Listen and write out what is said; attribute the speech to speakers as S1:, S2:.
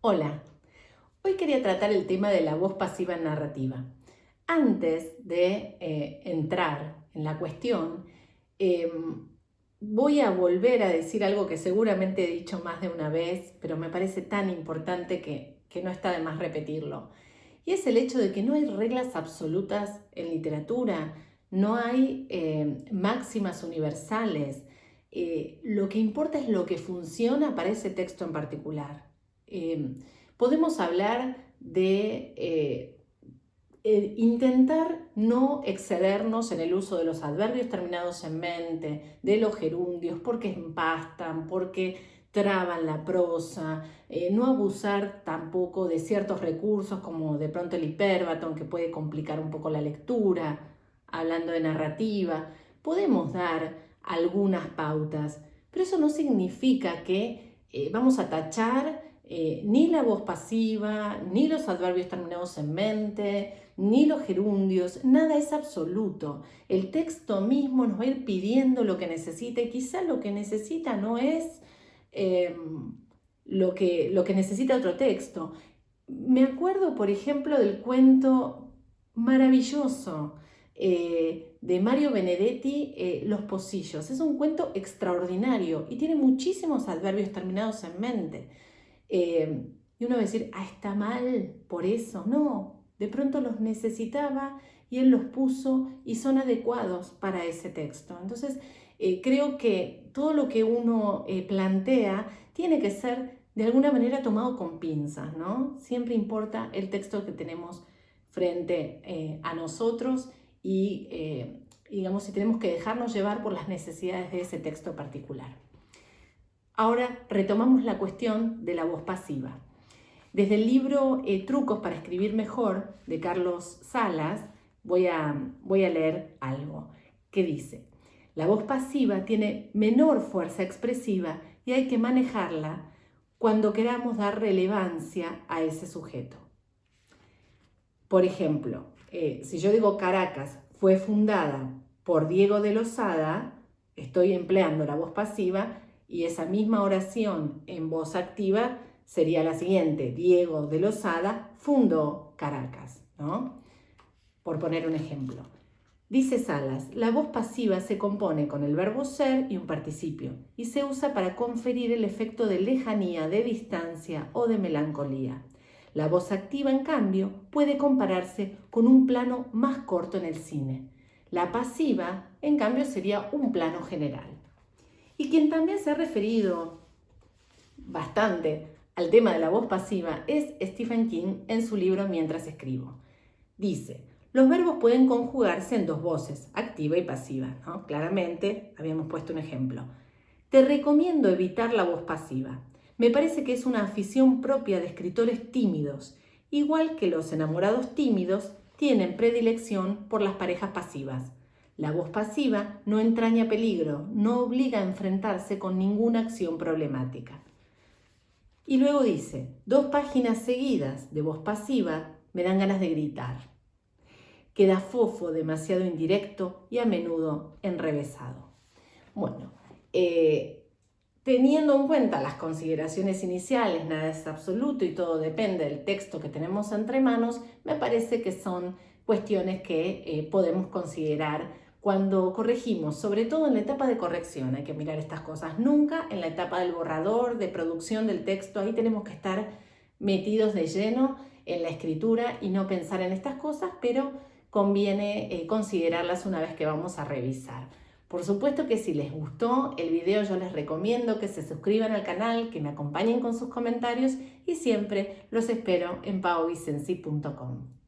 S1: Hola, hoy quería tratar el tema de la voz pasiva en narrativa. Antes de entrar en la cuestión, voy a volver a decir algo que seguramente he dicho más de una vez, pero me parece tan importante que no está de más repetirlo. Y es el hecho de que no hay reglas absolutas en literatura, no hay máximas universales. Lo que importa es lo que funciona para ese texto en particular. Podemos hablar de intentar no excedernos en el uso de los adverbios terminados en mente, de los gerundios, porque empastan, porque traban la prosa, no abusar tampoco de ciertos recursos como de pronto el hipérbaton que puede complicar un poco la lectura, hablando de narrativa. Podemos dar algunas pautas, pero eso no significa que vamos a tachar ni la voz pasiva, ni los adverbios terminados en mente, ni los gerundios, nada es absoluto. El texto mismo nos va a ir pidiendo lo que necesita y quizá lo que necesita no es lo que necesita otro texto. Me acuerdo, por ejemplo, del cuento maravilloso de Mario Benedetti, Los Pocillos. Es un cuento extraordinario y tiene muchísimos adverbios terminados en mente. Y uno va a decir, está mal por eso. No, de pronto los necesitaba y él los puso y son adecuados para ese texto. Entonces, creo que todo lo que uno plantea tiene que ser de alguna manera tomado con pinzas, ¿no? Siempre importa el texto que tenemos frente a nosotros y, digamos, si tenemos que dejarnos llevar por las necesidades de ese texto particular. Ahora retomamos la cuestión de la voz pasiva. Desde el libro Trucos para escribir mejor de Carlos Salas voy a leer algo que dice: la voz pasiva tiene menor fuerza expresiva y hay que manejarla cuando queramos dar relevancia a ese sujeto. Por ejemplo, si yo digo Caracas fue fundada por Diego de Losada, estoy empleando la voz pasiva y esa misma oración en voz activa sería la siguiente: Diego de Losada fundó Caracas, ¿no? Por poner un ejemplo. Dice Salas, la voz pasiva se compone con el verbo ser y un participio y se usa para conferir el efecto de lejanía, de distancia o de melancolía. La voz activa, en cambio, puede compararse con un plano más corto en el cine. La pasiva, en cambio, sería un plano general. Y quien también se ha referido bastante al tema de la voz pasiva es Stephen King en su libro Mientras escribo. Dice, los verbos pueden conjugarse en dos voces, activa y pasiva, ¿no? Claramente, habíamos puesto un ejemplo. Te recomiendo evitar la voz pasiva. Me parece que es una afición propia de escritores tímidos, igual que los enamorados tímidos tienen predilección por las parejas pasivas. La voz pasiva no entraña peligro, no obliga a enfrentarse con ninguna acción problemática. Y luego dice, 2 páginas seguidas de voz pasiva me dan ganas de gritar. Queda fofo, demasiado indirecto y a menudo enrevesado. Bueno, teniendo en cuenta las consideraciones iniciales, nada es absoluto y todo depende del texto que tenemos entre manos, me parece que son cuestiones que podemos considerar cuando corregimos, sobre todo en la etapa de corrección, hay que mirar estas cosas, nunca en la etapa del borrador, de producción del texto, ahí tenemos que estar metidos de lleno en la escritura y no pensar en estas cosas, pero conviene considerarlas una vez que vamos a revisar. Por supuesto que si les gustó el video yo les recomiendo que se suscriban al canal, que me acompañen con sus comentarios y siempre los espero en paovicenci.com.